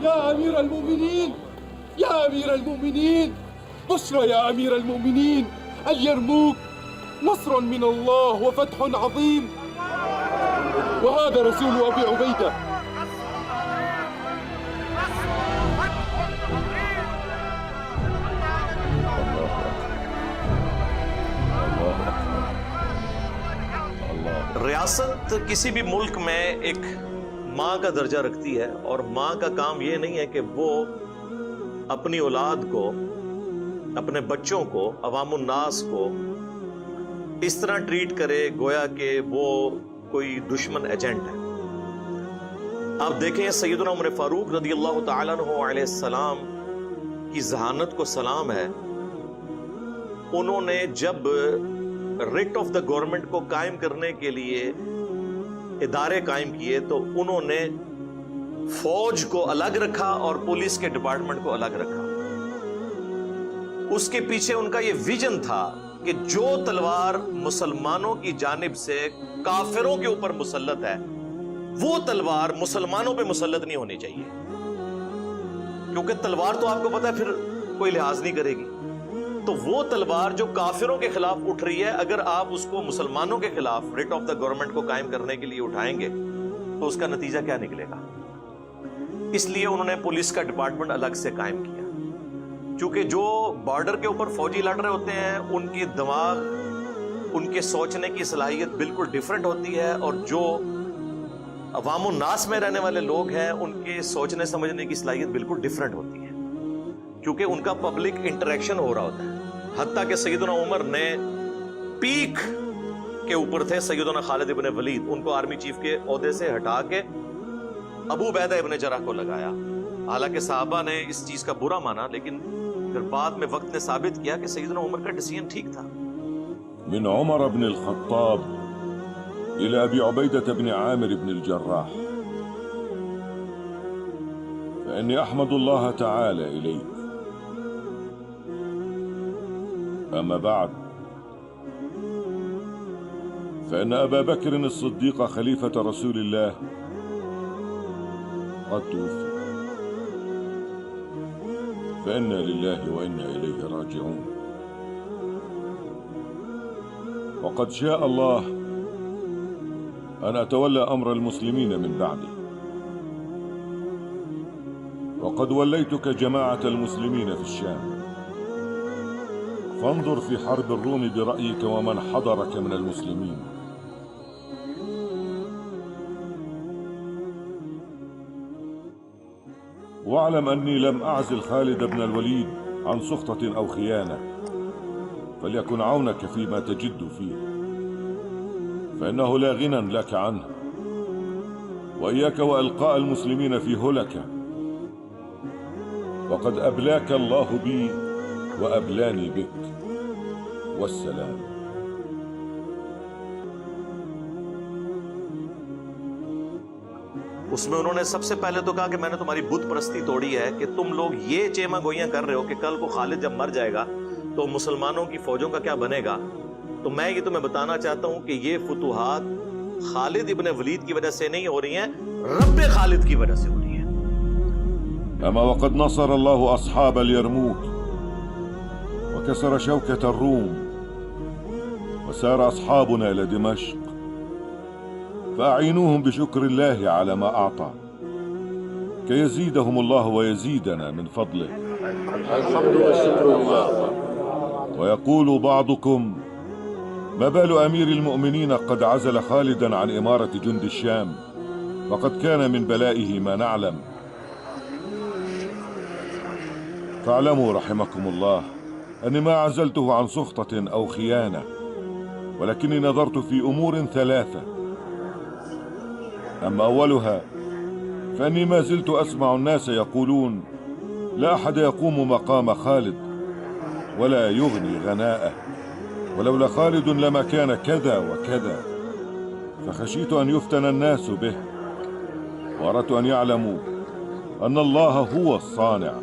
يا أمير المؤمنين، يا أمير المؤمنين، بشرى يا أمير المؤمنين، اليرموك نصر من الله وفتح عظيم، وهذا رسول أبي عبيدة. रियासत किसी भी मुल्क में एक माँ का दर्जा रखती है और माँ का काम ये नहीं है कि वो अपनी औलाद को, अपने बच्चों को, अवामुन्नास को इस तरह ट्रीट करे गोया कि वो कोई दुश्मन एजेंट है। आप देखें सैयदना उमर फारूक रदी अल्लाह तआला अन्हु अलैहि सलाम की जहानत को सलाम है। उन्होंने जब रिट ऑफ द गवर्नमेंट को कायम करने के लिए इदारे कायम किए तो उन्होंने फौज को अलग रखा और पुलिस के डिपार्टमेंट को अलग रखा। उसके पीछे उनका यह विजन था कि जो तलवार मुसलमानों की जानिब से काफिरों के ऊपर मुसल्लत है वो तलवार मुसलमानों पे मुसल्लत नहीं होनी चाहिए, क्योंकि तलवार तो आपको पता है फिर कोई लिहाज नहीं करेगी। तो वो तलवार जो काफिरों के खिलाफ उठ रही है, अगर आप उसको मुसलमानों के खिलाफ रिट ऑफ द गवर्नमेंट को कायम करने के लिए उठाएंगे तो उसका नतीजा क्या निकलेगा। इसलिए उन्होंने पुलिस का डिपार्टमेंट अलग से कायम किया, क्योंकि जो बॉर्डर के ऊपर फौजी लड़ रहे होते हैं उनकी दिमाग, उनके सोचने की सलाहियत बिल्कुल डिफरेंट होती है, और जो अवामुन नास में रहने वाले लोग हैं उनके सोचने समझने की सलाहियत बिल्कुल डिफरेंट होती है, क्योंकि उनका पब्लिक इंटरेक्शन हो रहा होता है। हत्ता कि सैयदना उमर ने पीक के ऊपर थे सैयदना खालिद इब्न वलीद, उनको आर्मी चीफ के ओहदे से हटा के अबू उबैदा इब्न जरह को लगाया। हालांकि साहबा ने इस चीज का बुरा माना, लेकिन फिर बाद में वक्त ने साबित किया कि सैयदना उमर का डिसीजन ठीक था। मिन उमर इब्न अल-खत्ताब इला अबी उबैदा इब्न आमिर इब्न अल-जर्राह फइन्नी अहमदुल्लाह तआला इलैक। أما بعد فإن أبا بكر الصديق خليفة رسول الله قد توفي، فإنا لله وإنا إليه راجعون، وقد شاء الله أن أتولى أمر المسلمين من بعده، وقد وليتك جماعة المسلمين في الشام، فانظر في حرب الروم برأيك ومن حضرك من المسلمين. واعلم أني لم أعزل خالد بن الوليد عن سخطة أو خيانة، فليكن عونك فيما تجد فيه، فإنه لا غنى لك عنه، وإياك وإلقاء المسلمين في هلكة، وقد أبلاك الله بي وأبلاني بك، والسلام. उसमें उन्होंने सबसे पहले तो कहा कि मैंने तुम्हारी बुत परस्ती तोड़ी है कि तुम लोग ये चेमा गोइयां कर रहे हो कि कल को खालिद जब मर जाएगा तो मुसलमानों की फौजों का क्या बनेगा। तो मैं ये तुम्हें बताना चाहता हूं कि ये फुतुहात खालिद इब्न वलीद की वजह से नहीं हो रही हैं, रब्बे खालिद की वजह से हो रही हैं। अमा वक़द नसर अल्लाहु अस्हाब अल-यरमूक وكسر شوكة الروم وسار أصحابنا إلى دمشق، فأعينوهم بشكر الله على ما أعطى كي يزيدهم الله ويزيدنا من فضله. الحمد والشكر لله. ويقول بعضكم: ما بال أمير المؤمنين قد عزل خالدا عن إمارة جند الشام، وقد كان من بلائه ما نعلم. فاعلموا رحمكم الله أني ما عزلته عن سخطة أو خيانة، ولكني نظرت في أمور ثلاثة. أما أولها فأني ما زلت أسمع الناس يقولون: لا أحد يقوم مقام خالد ولا يغني غناءه، ولولا خالد لما كان كذا وكذا، فخشيت أن يفتن الناس به، وأردت أن يعلموا أن الله هو الصانع.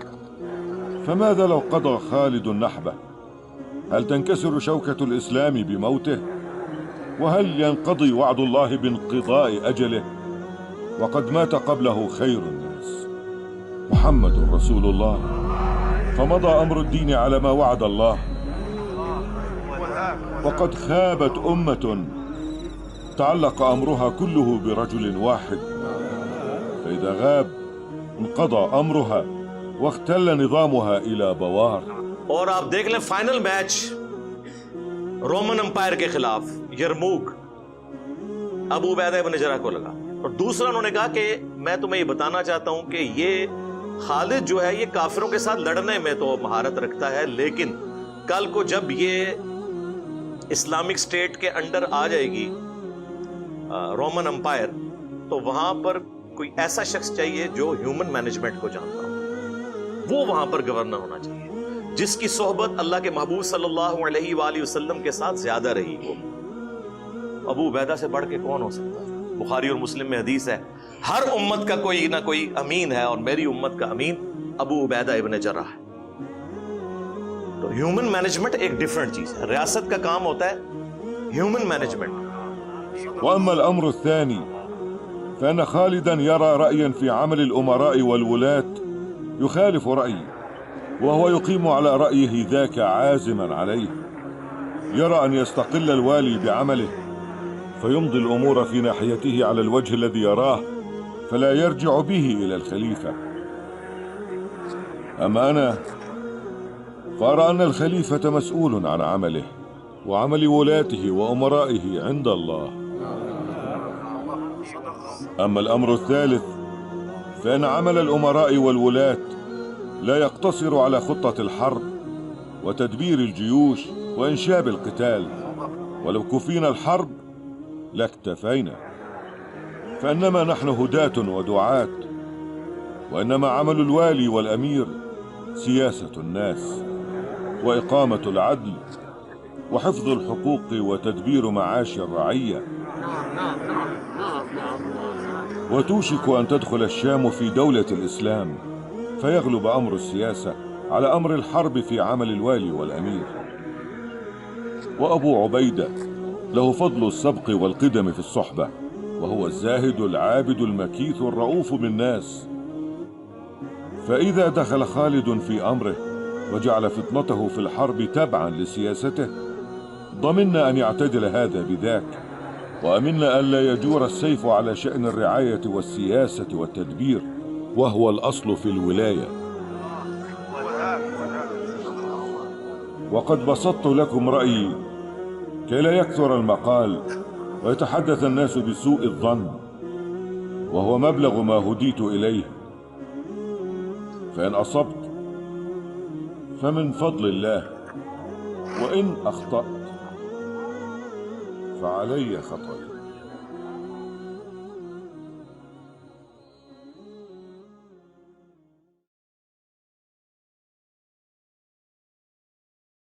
فماذا لو قضى خالد نحبه؟ هل تنكسر شوكة الإسلام بموته؟ وهل ينقضي وعد الله بانقضاء أجله؟ وقد مات قبله خير الناس. محمد رسول الله، فمضى أمر الدين على ما وعد الله. وقد خابت أمة تعلق أمرها كله برجل واحد، فإذا غاب انقضى أمرها واختل نظامها إلى بوار. और आप देख लें फाइनल मैच रोमन एम्पायर के खिलाफ यरमूक अबू उबैदा इब्न जरह को लगा, और दूसरा उन्होंने कहा कि मैं तुम्हें ये बताना चाहता हूं कि ये खालिद जो है ये काफिरों के साथ लड़ने में तो महारत रखता है, लेकिन कल को जब ये इस्लामिक स्टेट के अंडर आ जाएगी रोमन एम्पायर, तो वहां पर कोई ऐसा शख्स चाहिए जो ह्यूमन मैनेजमेंट को जानता हो, वो वहां पर गवर्नर होना चाहिए, जिसकी सोहबत अल्लाह के महबूब सल्लल्लाहु अलैहि वसल्लम के साथ ज्यादा रही हो। अबू उबैदा से बढ़ के कौन हो सकता है? बुखारी और मुस्लिम में हदीस है, हर उम्मत का कोई ना कोई अमीन है, और मेरी उम्मत का अमीन अबू उबैदा इब्न जर्राह है। तो ह्यूमन मैनेजमेंट एक डिफरेंट चीज है, रियासत का काम होता है ह्यूमन मैनेजमेंट। وأما الأمر الثاني فإن خالدا يرى رأيا في عمل الأمراء والولاة يخالف رأيي، وهو يقيم على رأيه ذاك عازما عليه. يرى أن يستقل الوالي بعمله فيمضي الأمور في ناحيته على الوجه الذي يراه، فلا يرجع به إلى الخليفة. أما أنا فأرى أن الخليفة مسؤول عن عمله وعمل ولاته وأمرائه عند الله. أما الأمر الثالث فإن عمل الأمراء والولاة لا يقتصر على خطة الحرب وتدبير الجيوش وإنشاب القتال، ولو كفينا الحرب لاكتفينا، فإنما نحن هداة ودعاة، وإنما عمل الوالي والأمير سياسة الناس وإقامة العدل وحفظ الحقوق وتدبير معاش الرعية. وتوشك أن تدخل الشام في دولة الإسلام فيغلب أمر السياسة على أمر الحرب في عمل الوالي والأمير. وأبو عبيدة له فضل السبق والقدم في الصحبة، وهو الزاهد العابد المكيث الرؤوف بالناس. فإذا دخل خالد في أمره وجعل فطنته في الحرب تبعا لسياسته ضمنا أن يعتدل هذا بذاك، وأمنا ألا يجور السيف على شأن الرعاية والسياسة والتدبير، وهو الأصل في الولاية. وقد بسطت لكم رأيي كي لا يكثر المقال ويتحدث الناس بسوء الظن، وهو مبلغ ما هديت إليه. فإن أصبت فمن فضل الله، وإن أخطأت فعلي خطأي.